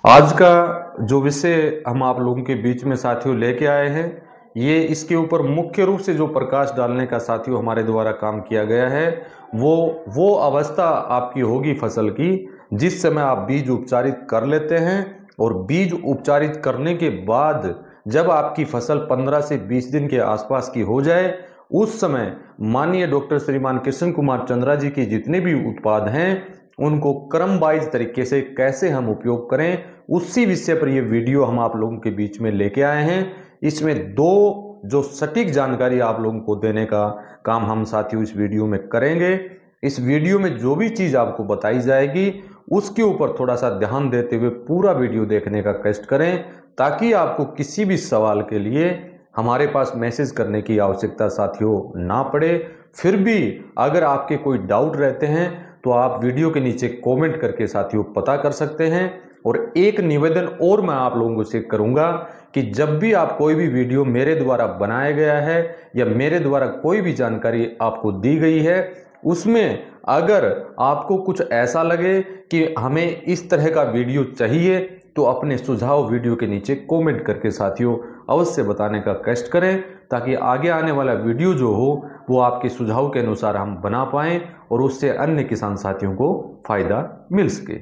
आज का जो विषय हम आप लोगों के बीच में साथियों लेके आए हैं, ये इसके ऊपर मुख्य रूप से जो प्रकाश डालने का साथियों हमारे द्वारा काम किया गया है वो अवस्था आपकी होगी फसल की जिस समय आप बीज उपचारित कर लेते हैं। और बीज उपचारित करने के बाद जब आपकी फसल 15 से 20 दिन के आसपास की हो जाए, उस समय माननीय डॉक्टर श्रीमान कृष्ण कुमार चंद्रा जी के जितने भी उत्पाद हैं उनको क्रम वाइज तरीके से कैसे हम उपयोग करें, उसी विषय पर ये वीडियो हम आप लोगों के बीच में लेके आए हैं। इसमें दो जो सटीक जानकारी आप लोगों को देने का काम हम साथियों इस वीडियो में करेंगे। इस वीडियो में जो भी चीज़ आपको बताई जाएगी उसके ऊपर थोड़ा सा ध्यान देते हुए पूरा वीडियो देखने का कष्ट करें, ताकि आपको किसी भी सवाल के लिए हमारे पास मैसेज करने की आवश्यकता साथियों ना पड़े। फिर भी अगर आपके कोई डाउट रहते हैं तो आप वीडियो के नीचे कमेंट करके साथियों पता कर सकते हैं। और एक निवेदन और मैं आप लोगों से करूंगा कि जब भी आप कोई भी वीडियो मेरे द्वारा बनाया गया है या मेरे द्वारा कोई भी जानकारी आपको दी गई है, उसमें अगर आपको कुछ ऐसा लगे कि हमें इस तरह का वीडियो चाहिए तो अपने सुझाव वीडियो के नीचे कमेंट करके साथियों अवश्य बताने का कष्ट करें, ताकि आगे आने वाला वीडियो जो हो वो आपके सुझाव के अनुसार हम बना पाएं और उससे अन्य किसान साथियों को फायदा मिल सके।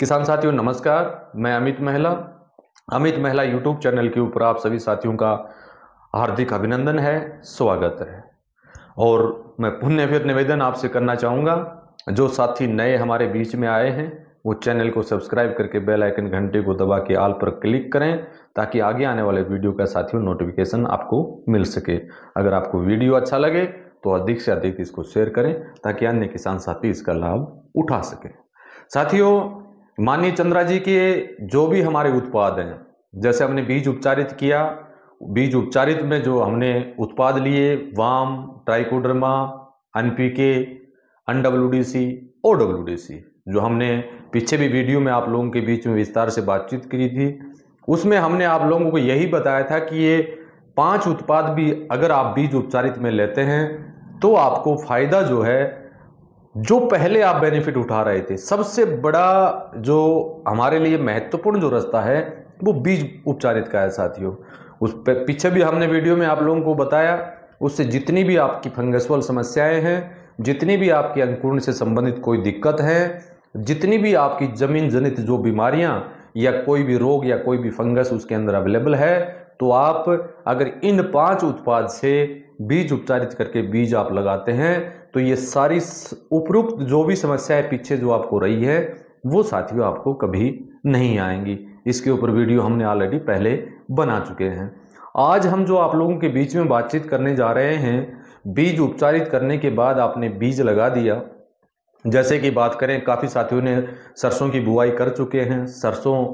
किसान साथियों नमस्कार, मैं अमित महिला यूट्यूब चैनल के ऊपर आप सभी साथियों का हार्दिक अभिनंदन है, स्वागत है। और मैं पुनः फिर निवेदन आपसे करना चाहूँगा, जो साथी नए हमारे बीच में आए हैं वो चैनल को सब्सक्राइब करके बेल आइकन घंटे को दबा के ऑल पर क्लिक करें, ताकि आगे आने वाले वीडियो का साथियों नोटिफिकेशन आपको मिल सके। अगर आपको वीडियो अच्छा लगे तो अधिक से अधिक इसको शेयर करें, ताकि अन्य किसान साथी इसका लाभ उठा सके। साथियों, माननीय चंद्रा जी के जो भी हमारे उत्पाद हैं, जैसे हमने बीज उपचारित किया, बीज उपचारित में जो हमने उत्पाद लिए वाम, ट्राइकोडर्मा, एनपीके, एनडब्ल्यूडीसी, ओडब्ल्यूडीसी, जो हमने पीछे भी वीडियो में आप लोगों के बीच में विस्तार से बातचीत की थी, उसमें हमने आप लोगों को यही बताया था कि ये 5 उत्पाद भी अगर आप बीज उपचारित में लेते हैं तो आपको फायदा जो है, जो पहले आप बेनिफिट उठा रहे थे, सबसे बड़ा जो हमारे लिए महत्वपूर्ण जो रास्ता है वो बीज उपचारित का है साथियों। उस पीछे भी हमने वीडियो में आप लोगों को बताया, उससे जितनी भी आपकी फंगसवल समस्याएं हैं, जितनी भी आपकी अंकुरण से संबंधित कोई दिक्कत है, जितनी भी आपकी जमीन जनित जो बीमारियां या कोई भी रोग या कोई भी फंगस उसके अंदर अवेलेबल है, तो आप अगर इन 5 उत्पाद से बीज उपचारित करके बीज आप लगाते हैं तो ये सारी उपरोक्त जो भी समस्याएं पीछे जो आपको रही है वो साथियों आपको कभी नहीं आएंगी। इसके ऊपर वीडियो हमने ऑलरेडी पहले बना चुके हैं। आज हम जो आप लोगों के बीच में बातचीत करने जा रहे हैं, बीज उपचारित करने के बाद आपने बीज लगा दिया। जैसे कि बात करें, काफ़ी साथियों ने सरसों की बुआई कर चुके हैं, सरसों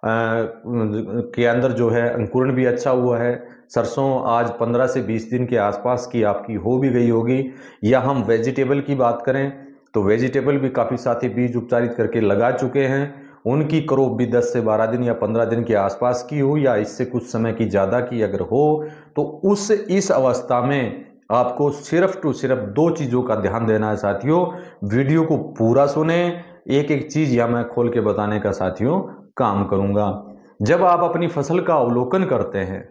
के अंदर जो है अंकुरण भी अच्छा हुआ है, सरसों आज 15 से 20 दिन के आसपास की आपकी हो भी गई होगी। या हम वेजिटेबल की बात करें तो वेजिटेबल भी काफ़ी साथी बीज उपचारित करके लगा चुके हैं, उनकी क्रॉप भी 10 से 12 दिन या 15 दिन के आसपास की हो या इससे कुछ समय की ज़्यादा की अगर हो, तो इस अवस्था में आपको सिर्फ टू सिर्फ 2 चीज़ों का ध्यान देना है साथियों। वीडियो को पूरा सुने, एक एक चीज़ या मैं खोल के बताने का साथियों काम करूंगा। जब आप अपनी फसल का अवलोकन करते हैं,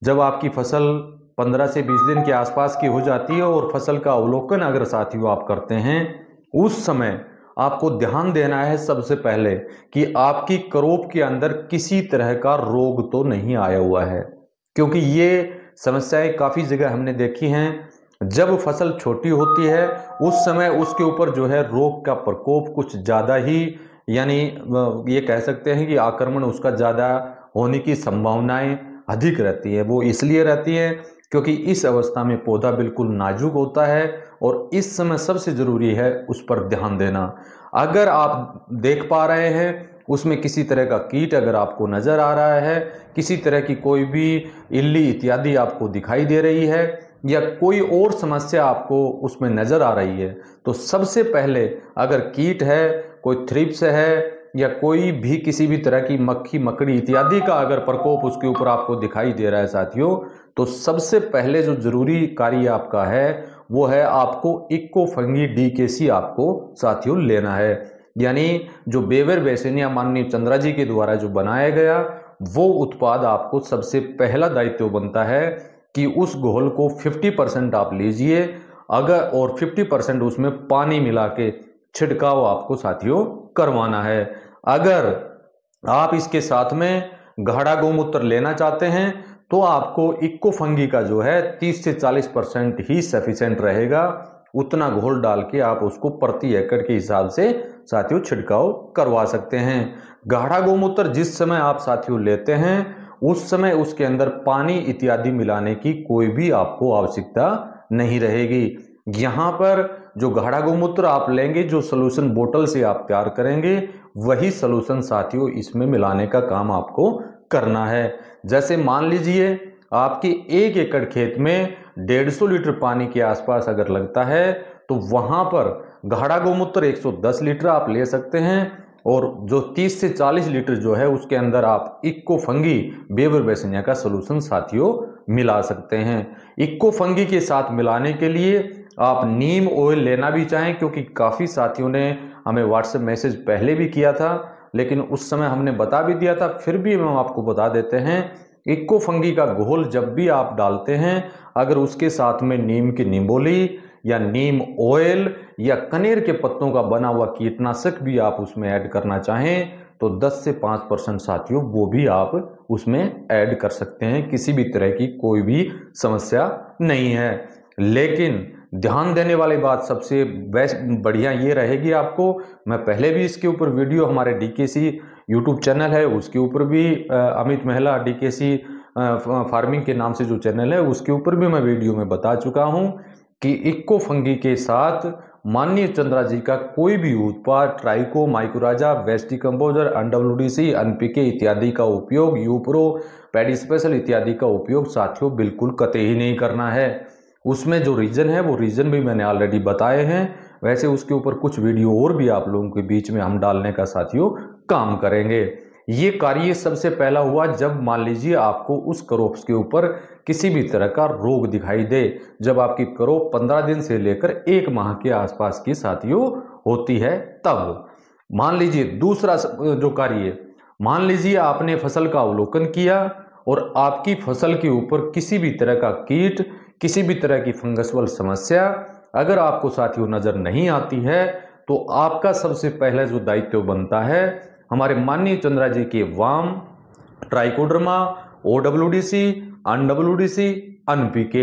जब आपकी फसल 15 से 20 दिन के आसपास की हो जाती है और फसल का अवलोकन अगर साथियों आप करते हैं, उस समय आपको ध्यान देना है सबसे पहले कि आपकी क्रॉप के अंदर किसी तरह का रोग तो नहीं आया हुआ है, क्योंकि ये समस्याएं काफ़ी जगह हमने देखी हैं। जब फसल छोटी होती है उस समय उसके ऊपर जो है रोग का प्रकोप कुछ ज़्यादा ही, यानी ये कह सकते हैं कि आक्रमण उसका ज़्यादा होने की संभावनाएं अधिक रहती है। वो इसलिए रहती है क्योंकि इस अवस्था में पौधा बिल्कुल नाजुक होता है और इस समय सबसे ज़रूरी है उस पर ध्यान देना। अगर आप देख पा रहे हैं उसमें किसी तरह का कीट अगर आपको नज़र आ रहा है, किसी तरह की कोई भी इल्ली इत्यादि आपको दिखाई दे रही है या कोई और समस्या आपको उसमें नज़र आ रही है, तो सबसे पहले अगर कीट है, कोई थ्रिप्स है या कोई भी किसी भी तरह की मक्खी मकड़ी इत्यादि का अगर प्रकोप उसके ऊपर आपको दिखाई दे रहा है साथियों, तो सबसे पहले जो जरूरी कार्य आपका है वो है आपको इको फंगी डीकेसी आपको साथियों लेना है। यानी जो बेवर बेसिन या माननीय चंद्रा जी के द्वारा जो बनाया गया वो उत्पाद आपको सबसे पहला दायित्व बनता है कि उस घोल को 50% आप लीजिए अगर, और 50% उसमें पानी मिला के छिड़काव आपको साथियों करवाना है। अगर आप इसके साथ में गाढ़ा गौमूत्र लेना चाहते हैं तो आपको इक्को फंगी का जो है 30 से 40% ही सफिशिएंट रहेगा। उतना घोल डाल के आप उसको प्रति एकड़ के हिसाब से साथियों छिड़काव करवा सकते हैं। गाढ़ा गौमूत्र जिस समय आप साथियों लेते हैं उस समय उसके अंदर पानी इत्यादि मिलाने की कोई भी आपको आवश्यकता नहीं रहेगी। यहाँ पर जो गाढ़ा गौमूत्र आप लेंगे, जो सोल्यूशन बोतल से आप तैयार करेंगे, वही सोल्यूशन साथियों इसमें मिलाने का काम आपको करना है। जैसे मान लीजिए आपके 1 एकड़ खेत में 150 लीटर पानी के आसपास अगर लगता है तो वहां पर गाढ़ा गौमूत्र 110 लीटर आप ले सकते हैं, और जो 30 से 40 लीटर जो है उसके अंदर आप इक्को फंगी बेवर बेसिनिया का सोल्यूशन साथियों मिला सकते हैं। इक्को फंगी के साथ मिलाने के लिए आप नीम ऑयल लेना भी चाहें, क्योंकि काफ़ी साथियों ने हमें व्हाट्सएप मैसेज पहले भी किया था, लेकिन उस समय हमने बता भी दिया था, फिर भी हम आपको बता देते हैं। इक्को फंगी का घोल जब भी आप डालते हैं, अगर उसके साथ में नीम की निम्बोली या नीम ऑयल या कनेर के पत्तों का बना हुआ कीटनाशक भी आप उसमें ऐड करना चाहें तो 10 से 5% साथियों वो भी आप उसमें ऐड कर सकते हैं। किसी भी तरह की कोई भी समस्या नहीं है। लेकिन ध्यान देने वाली बात सबसे बेस्ट बढ़िया ये रहेगी आपको, मैं पहले भी इसके ऊपर वीडियो हमारे डीकेसी यूट्यूब चैनल है उसके ऊपर भी अमित महिला डीकेसी फार्मिंग के नाम से जो चैनल है उसके ऊपर भी मैं वीडियो में बता चुका हूं कि इक्को फंगी के साथ माननीय चंद्रा जी का कोई भी उत्पाद, ट्राइको, माइक्रोराजा, वेस्ट डिकम्पोजर, NWDC, NPK इत्यादि का उपयोग, यूप्रो, पैडी स्पेशल इत्यादि का उपयोग साथियों बिल्कुल कतई ही नहीं करना है। उसमें जो रीजन है वो रीजन भी मैंने ऑलरेडी बताए हैं। वैसे उसके ऊपर कुछ वीडियो और भी आप लोगों के बीच में हम डालने का साथियों काम करेंगे। ये कार्य सबसे पहला हुआ जब मान लीजिए आपको उस क्रॉप्स के ऊपर किसी भी तरह का रोग दिखाई दे, जब आपकी क्रॉप 15 दिन से लेकर 1 माह के आसपास की साथियों होती है तब। मान लीजिए दूसरा जो कार्य, मान लीजिए आपने फसल का अवलोकन किया और आपकी फसल के ऊपर किसी भी तरह का कीट, किसी भी तरह की फंगसवल समस्या अगर आपको साथियों नजर नहीं आती है तो आपका सबसे पहला जो दायित्व बनता है हमारे माननीय चंद्रा जी के वाम, ट्राइकोडर्मा, OWDC, NWDC, NPK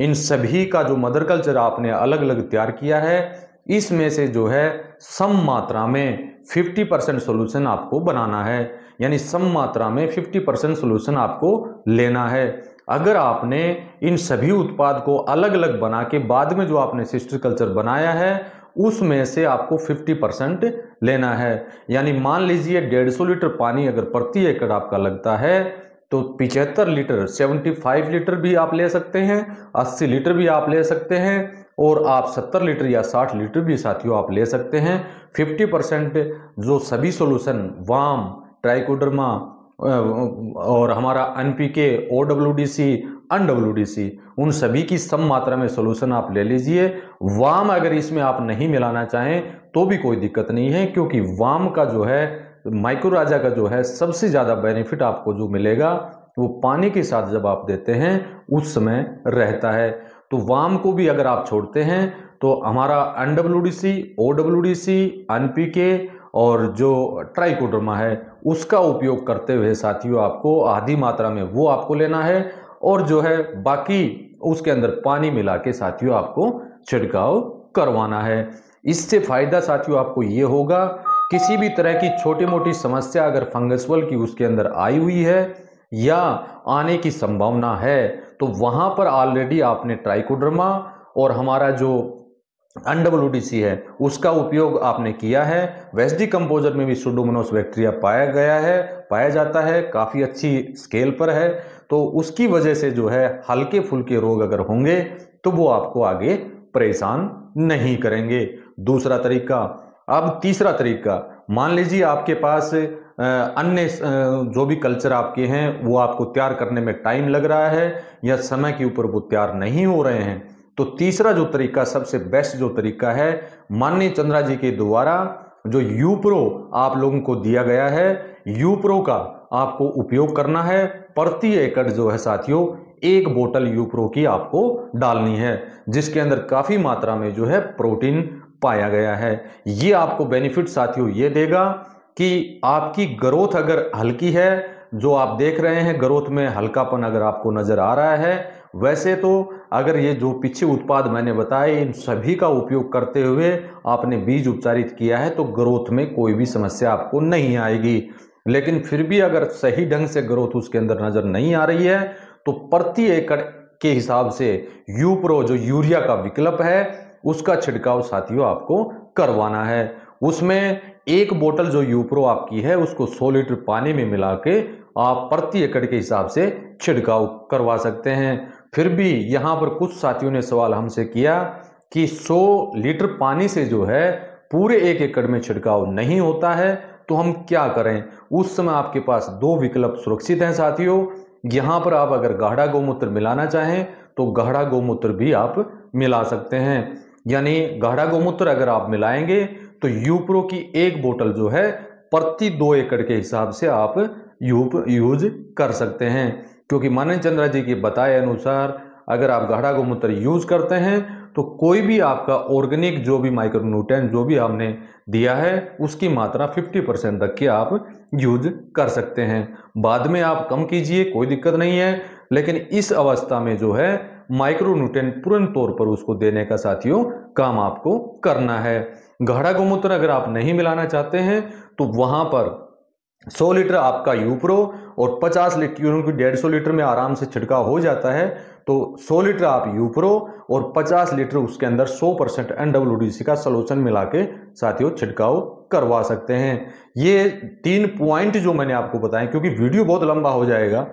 इन सभी का जो मदर कल्चर आपने अलग अलग तैयार किया है, इसमें से जो है सम मात्रा में 50% सोल्यूशन आपको बनाना है, यानी सम मात्रा में 50% सोल्यूशन आपको लेना है। अगर आपने इन सभी उत्पाद को अलग अलग बना के बाद में जो आपने सिस्टर कल्चर बनाया है उसमें से आपको 50% लेना है। यानी मान लीजिए 150 लीटर पानी अगर प्रति एकड़ आपका लगता है तो 75 लीटर 75 लीटर भी आप ले सकते हैं, 80 लीटर भी आप ले सकते हैं, और आप 70 लीटर या 60 लीटर भी साथियों आप ले सकते हैं। 50% जो सभी सोल्यूशन वाम, ट्राइकोडर्मा और हमारा NPK, OWDC, NWDC उन सभी की सम मात्रा में सोल्यूशन आप ले लीजिए। वाम अगर इसमें आप नहीं मिलाना चाहें तो भी कोई दिक्कत नहीं है, क्योंकि वाम का जो है माइक्रोराजा का जो है सबसे ज़्यादा बेनिफिट आपको जो मिलेगा वो पानी के साथ जब आप देते हैं उस समय रहता है। तो वाम को भी अगर आप छोड़ते हैं तो हमारा NWDC, OWDC, NPK और जो ट्राइकोडर्मा है उसका उपयोग करते हुए साथियों आपको आधी मात्रा में वो आपको लेना है, और जो है बाकी उसके अंदर पानी मिला के साथियों आपको छिड़काव करवाना है। इससे फायदा साथियों आपको ये होगा, किसी भी तरह की छोटी मोटी समस्या अगर फंगसवल की उसके अंदर आई हुई है या आने की संभावना है तो वहां पर ऑलरेडी आपने ट्राइकोडर्मा और हमारा जो NWDC है उसका उपयोग आपने किया है। वेस्ट डिकम्पोजर में भी सुडोमोनास बैक्टीरिया पाया जाता है, काफ़ी अच्छी स्केल पर है, तो उसकी वजह से जो है हल्के फुल्के रोग अगर होंगे तो वो आपको आगे परेशान नहीं करेंगे। दूसरा तरीका। अब तीसरा तरीका, मान लीजिए आपके पास अन्य जो भी कल्चर आपके हैं वो आपको तैयार करने में टाइम लग रहा है या समय के ऊपर वो तैयार नहीं हो रहे हैं, तो तीसरा जो तरीका सबसे बेस्ट जो तरीका है, माननीय चंद्रा जी के द्वारा जो यूप्रो आप लोगों को दिया गया है, यूप्रो का आपको उपयोग करना है। प्रति एकड़ जो है साथियों 1 बोतल यूप्रो की आपको डालनी है, जिसके अंदर काफी मात्रा में जो है प्रोटीन पाया गया है। ये आपको बेनिफिट साथियों ये देगा कि आपकी ग्रोथ अगर हल्की है, जो आप देख रहे हैं ग्रोथ में हल्कापन अगर आपको नजर आ रहा है, वैसे तो अगर ये जो पीछे उत्पाद मैंने बताए इन सभी का उपयोग करते हुए आपने बीज उपचारित किया है तो ग्रोथ में कोई भी समस्या आपको नहीं आएगी। लेकिन फिर भी अगर सही ढंग से ग्रोथ उसके अंदर नजर नहीं आ रही है तो प्रति एकड़ के हिसाब से यूप्रो जो यूरिया का विकल्प है उसका छिड़काव साथियों आपको करवाना है। उसमें 1 बोतल जो यूप्रो आपकी है उसको 100 लीटर पानी में मिला के आप प्रति एकड़ के हिसाब से छिड़काव करवा सकते हैं। फिर भी यहाँ पर कुछ साथियों ने सवाल हमसे किया कि 100 लीटर पानी से जो है पूरे 1 एकड़ में छिड़काव नहीं होता है तो हम क्या करें। उस समय आपके पास 2 विकल्प सुरक्षित हैं साथियों। यहाँ पर आप अगर गाढ़ा गौमूत्र मिलाना चाहें तो गाढ़ा गौमूत्र भी आप मिला सकते हैं, यानी गाढ़ा गौमूत्र अगर आप मिलाएंगे तो यूप्रो की 1 बोतल जो है प्रति 2 एकड़ के हिसाब से आप यूज कर सकते हैं। क्योंकि मानन चंद्रा जी के बताए अनुसार अगर आप गाढ़ा गौमूत्र यूज करते हैं तो कोई भी आपका ऑर्गेनिक जो भी माइक्रोन्यूट्रिएंट जो भी हमने दिया है उसकी मात्रा 50% तक की आप यूज कर सकते हैं। बाद में आप कम कीजिए, कोई दिक्कत नहीं है, लेकिन इस अवस्था में जो है माइक्रोन्यूट्रिएंट पूर्ण तौर पर उसको देने का साथियों काम आपको करना है। गाढ़ा गौमूत्र अगर आप नहीं मिलाना चाहते हैं तो वहां पर 100 लीटर आपका यूप्रो और 50 लीटर क्योंकि 150 लीटर में आराम से छिड़काव हो जाता है, तो 100 लीटर आप यूप्रो और 50 लीटर उसके अंदर 100% NWDC का सॉल्यूशन मिला के साथियों छिड़काव करवा सकते हैं। ये 3 पॉइंट जो मैंने आपको बताए, क्योंकि वीडियो बहुत लंबा हो जाएगा,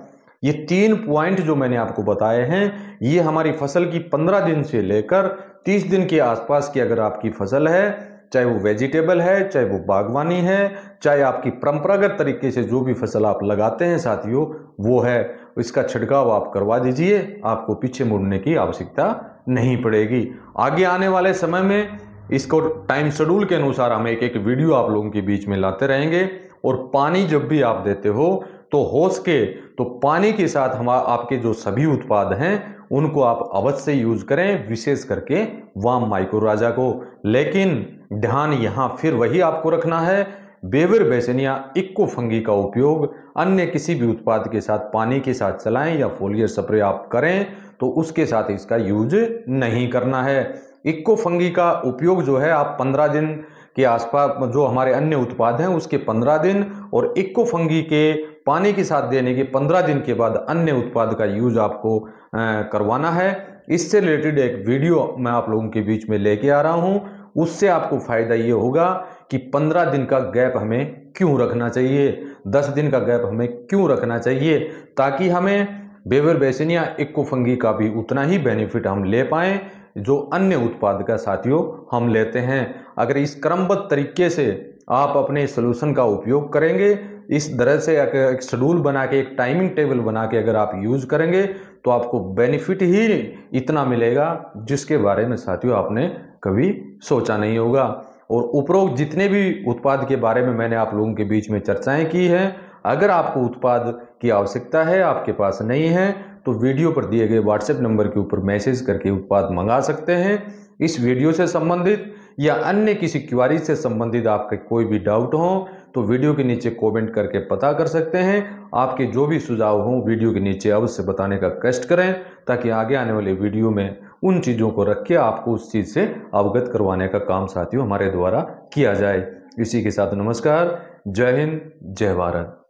ये 3 पॉइंट जो मैंने आपको बताए हैं ये हमारी फसल की 15 दिन से लेकर 30 दिन के आसपास की अगर आपकी फसल है, चाहे वो वेजिटेबल है, चाहे वो बागवानी है, चाहे आपकी परंपरागत तरीके से जो भी फसल आप लगाते हैं साथियों वो है, इसका छिड़काव आप करवा दीजिए, आपको पीछे मुड़ने की आवश्यकता नहीं पड़ेगी। आगे आने वाले समय में इसको टाइम शेड्यूल के अनुसार हम एक वीडियो आप लोगों के बीच में लाते रहेंगे। और पानी जब भी आप देते हो सके तो पानी के साथ हम आपके जो सभी उत्पाद हैं उनको आप अवश्य यूज करें, विशेष करके वाम माइक्रोराजा को। लेकिन ध्यान यहाँ फिर वही आपको रखना है, बेवर बेसिनिया इक्को फंगी का उपयोग अन्य किसी भी उत्पाद के साथ पानी के साथ चलाएं या फोलियर स्प्रे आप करें तो उसके साथ इसका यूज नहीं करना है। इक्को फंगी का उपयोग जो है आप 15 दिन के आसपास जो हमारे अन्य उत्पाद हैं उसके 15 दिन और इक्को फंगी के पानी के साथ देने के 15 दिन के बाद अन्य उत्पाद का यूज आपको करवाना है। इससे रिलेटेड एक वीडियो मैं आप लोगों के बीच में लेके आ रहा हूं, उससे आपको फायदा ये होगा कि 15 दिन का गैप हमें क्यों रखना चाहिए, 10 दिन का गैप हमें क्यों रखना चाहिए, ताकि हमें बेवर बेसिनिया इक्को फंगी का भी उतना ही बेनिफिट हम ले पाएं जो अन्य उत्पाद का साथियों हम लेते हैं। अगर इस क्रमबद्ध तरीके से आप अपने सॉल्यूशन का उपयोग करेंगे, इस तरह से एक शेड्यूल बना के, एक टाइमिंग टेबल बना के अगर आप यूज करेंगे तो आपको बेनिफिट ही इतना मिलेगा जिसके बारे में साथियों आपने कभी सोचा नहीं होगा। और उपरोक्त जितने भी उत्पाद के बारे में मैंने आप लोगों के बीच में चर्चाएं की हैं, अगर आपको उत्पाद की आवश्यकता है, आपके पास नहीं है, तो वीडियो पर दिए गए व्हाट्सएप नंबर के ऊपर मैसेज करके उत्पाद मंगा सकते हैं। इस वीडियो से संबंधित या अन्य किसी क्वेरी से संबंधित आपके कोई भी डाउट हो तो वीडियो के नीचे कमेंट करके पता कर सकते हैं। आपके जो भी सुझाव हों वीडियो के नीचे अवश्य बताने का कष्ट करें, ताकि आगे आने वाले वीडियो में उन चीज़ों को रख के आपको उस चीज़ से अवगत करवाने का काम साथियों हमारे द्वारा किया जाए। इसी के साथ नमस्कार, जय हिंद, जय भारत।